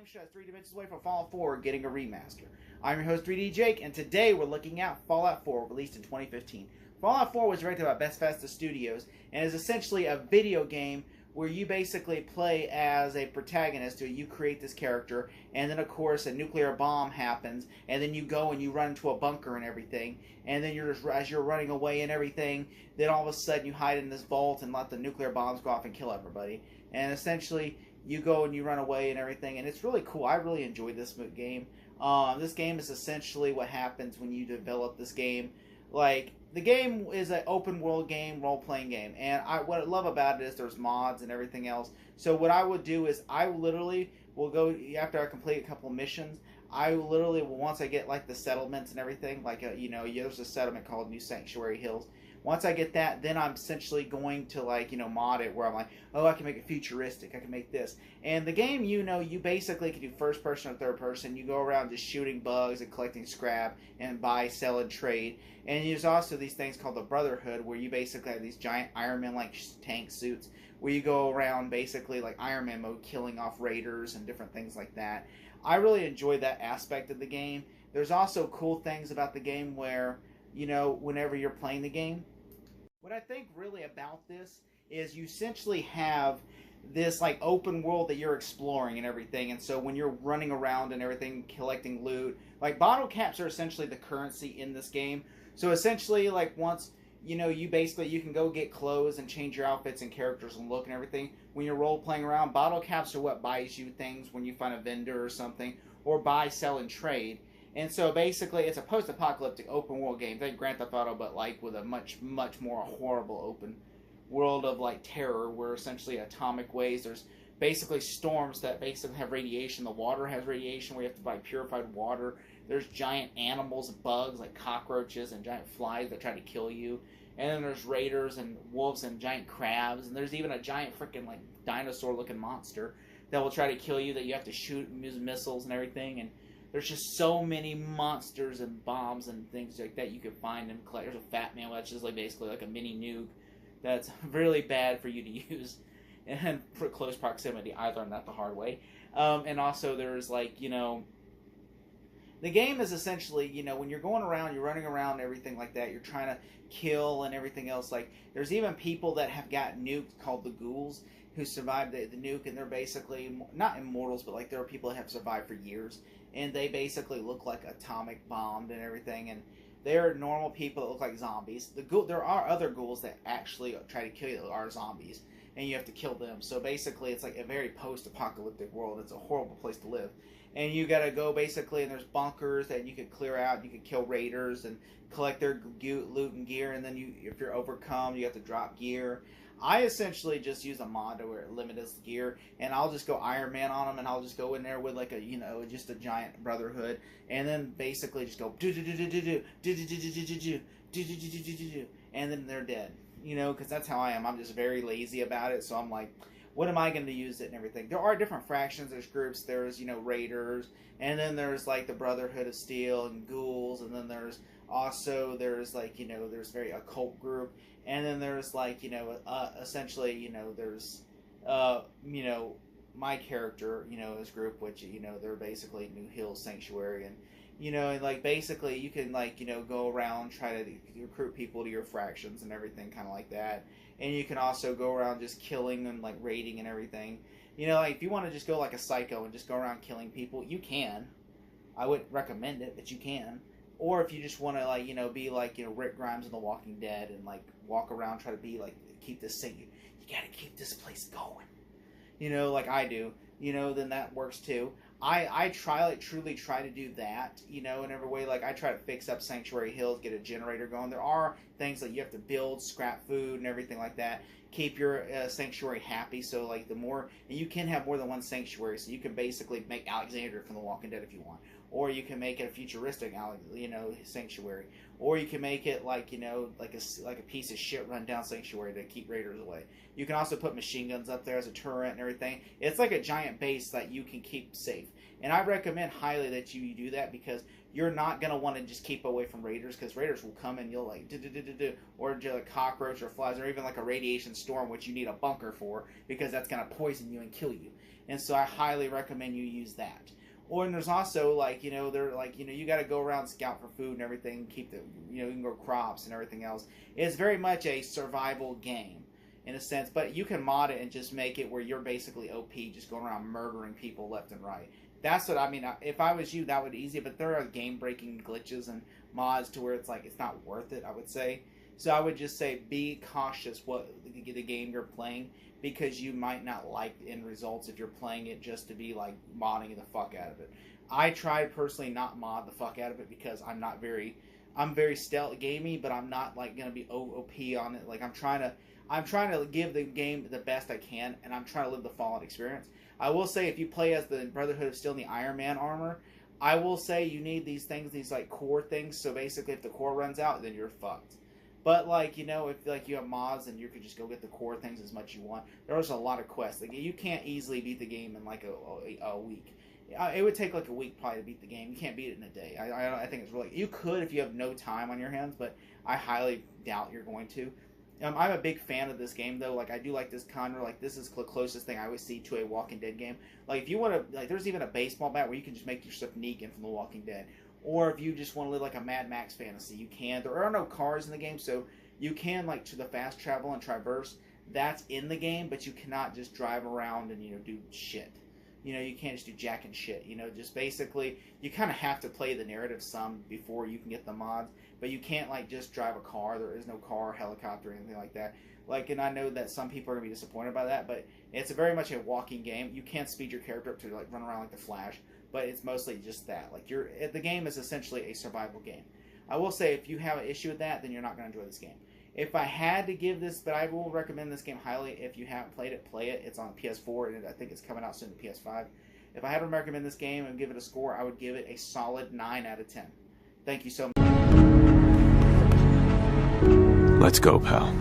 show is 3 dimensions away from Fallout 4 getting a remaster. I'm your host 3D Jake, and today we're looking at Fallout 4, released in 2015. Fallout 4 was directed by Bethesda Studios, and is essentially a video game where you basically play as a protagonist, or you create this character, and then of course a nuclear bomb happens, and then you go and you run into a bunker and everything, and then as you're running away and everything, then all of a sudden you hide in this vault and let the nuclear bombs go off and kill everybody. And essentially you go and you run away and everything, and it's really cool. I really enjoyed this game. This game is essentially what happens when you develop this game. Like, the game is an open world game, role playing game, and what I love about it is there's mods and everything else. So what I would do is I literally will go after I complete a couple missions. I literally will, once I get like the settlements and everything, like there's a settlement called New Sanctuary Hills. Once I get that, then I'm essentially going to mod it where I'm like, oh, I can make it futuristic. I can make this. And the game, you basically can do first person or third person. You go around just shooting bugs and collecting scrap and buy, sell, and trade. And there's also these things called the Brotherhood, where you basically have these giant Iron Man-like tank suits where you go around basically like Iron Man mode, killing off raiders and different things like that. I really enjoyed that aspect of the game. There's also cool things about the game where, whenever you're playing the game, what I think really about this is you essentially have this like open world that you're exploring and everything, and so when you're running around and everything collecting loot, like bottle caps are essentially the currency in this game. So essentially, like, once you can go get clothes and change your outfits and characters and look and everything. When you're role playing around, bottle caps are what buys you things when you find a vendor or something, or buy, sell, and trade. And so basically, it's a post-apocalyptic open-world game. Think Grand Theft Auto, but like with a much, much more horrible open world of like terror, where essentially atomic waves. There's basically storms that basically have radiation. The water has radiation, where you have to buy purified water. There's giant animals, bugs like cockroaches and giant flies that try to kill you. And then there's raiders and wolves and giant crabs. And there's even a giant freaking like dinosaur-looking monster that will try to kill you that you have to shoot and use missiles and everything. And there's just so many monsters and bombs and things like that you can find and collect. There's a Fat Man, which is like basically like a mini nuke that's really bad for you to use and for close proximity. I learned that the hard way. And also there's the game is essentially, when you're going around, you're running around and everything like that, you're trying to kill and everything else. Like, there's even people that have got nuked called the ghouls who survived the nuke, and they're basically not immortals, but like there are people that have survived for years, and they basically look like atomic bombed and everything, and they're normal people that look like zombies. There are other ghouls that actually try to kill you that are zombies, and you have to kill them. So basically, it's like a very post-apocalyptic world. It's a horrible place to live. And you gotta go basically, and there's bunkers that you could clear out. You could kill raiders and collect their loot and gear, and then if you're overcome, you have to drop gear. I essentially just use a mod where it limits gear, and I'll just go Iron Man on them, and I'll just go in there with like just a giant Brotherhood, and then basically just go do do do do do do do do do do do do do, and then they're dead. Because that's how I am. I'm just very lazy about it, so I'm like, what am I going to use it and everything? There are different factions. There's groups. There's, raiders. And then there's, like, the Brotherhood of Steel and ghouls. And then there's there's very occult group. And then there's, essentially, there's, my character, his group, which, they're basically New Hills Sanctuary. And, basically you can, go around, try to recruit people to your fractions and everything, kind of like that. And you can also go around just killing and, raiding and everything. If you want to just go like a psycho and just go around killing people, you can. I wouldn't recommend it, but you can. Or if you just want to, be like, Rick Grimes in The Walking Dead and, walk around, try to be, keep this safe. You gotta keep this place going. Like I do. Then that works too. I truly try to do that, in every way. Like, I try to fix up Sanctuary Hills, get a generator going. There are things that you have to build, scrap food and everything like that. Keep your sanctuary happy, so, the more... And you can have more than one sanctuary, so you can basically make Alexandria from The Walking Dead if you want. Or you can make it a futuristic, sanctuary. Or you can make it, like a piece of shit run-down sanctuary to keep raiders away. You can also put machine guns up there as a turret and everything. It's like a giant base that you can keep safe. And I recommend highly that you do that, because you're not going to want to just keep away from raiders, because raiders will come and you'll or just a cockroach or flies, or even like a radiation storm, which you need a bunker for, because that's going to poison you and kill you. and so I highly recommend you use that. Or and there's also like they're like you got to go around scout for food and everything, keep the you can grow crops and everything else. It's very much a survival game in a sense, but you can mod it and just make it where you're basically OP, just going around murdering people left and right. That's what I mean. If I was you, that would be easy, but there are game-breaking glitches and mods to where it's like it's not worth it, I would say. So I would just say be cautious what the game you're playing, because you might not like the end results if you're playing it just to be like modding the fuck out of it. I tried personally not mod the fuck out of it because I'm very stealth gamey, but I'm not like gonna be OP on it. Like I'm trying to give the game the best I can, and I'm trying to live the Fallout experience. I will say if you play as the Brotherhood of Steel in the Iron Man armor, I will say you need these things, these like core things. So basically, if the core runs out, then you're fucked. But like if like you have mods and you could just go get the core things as much as you want, there's a lot of quests. Like you can't easily beat the game in like a week. It would take like a week probably to beat the game. You can't beat it in a day. I think it's really, you could if you have no time on your hands, but I highly doubt you're going to. I'm a big fan of this game though. Like I do like this genre. Like this is the closest thing I would see to a Walking Dead game. Like if you want to, like there's even a baseball bat where you can just make yourself Negan from The Walking Dead. Or if you just want to live like a Mad Max fantasy, you can. There are no cars in the game, so you can like to the fast travel and traverse. That's in the game, but you cannot just drive around and do shit. You can't just do jack and shit. Just basically you kind of have to play the narrative some before you can get the mods. But you can't like just drive a car. There is no car, helicopter, or anything like that. Like, and I know that some people are gonna be disappointed by that, but it's very much a walking game. You can't speed your character up to like run around like the Flash, but it's mostly just that. Like the game is essentially a survival game. I will say if you have an issue with that, then you're not gonna enjoy this game. If I had to give this, but I will recommend this game highly. If you haven't played it, play it. It's on PS4, and I think it's coming out soon to PS5. If I had to recommend this game and give it a score, I would give it a solid 9 out of 10. Thank you so much. Let's go, pal.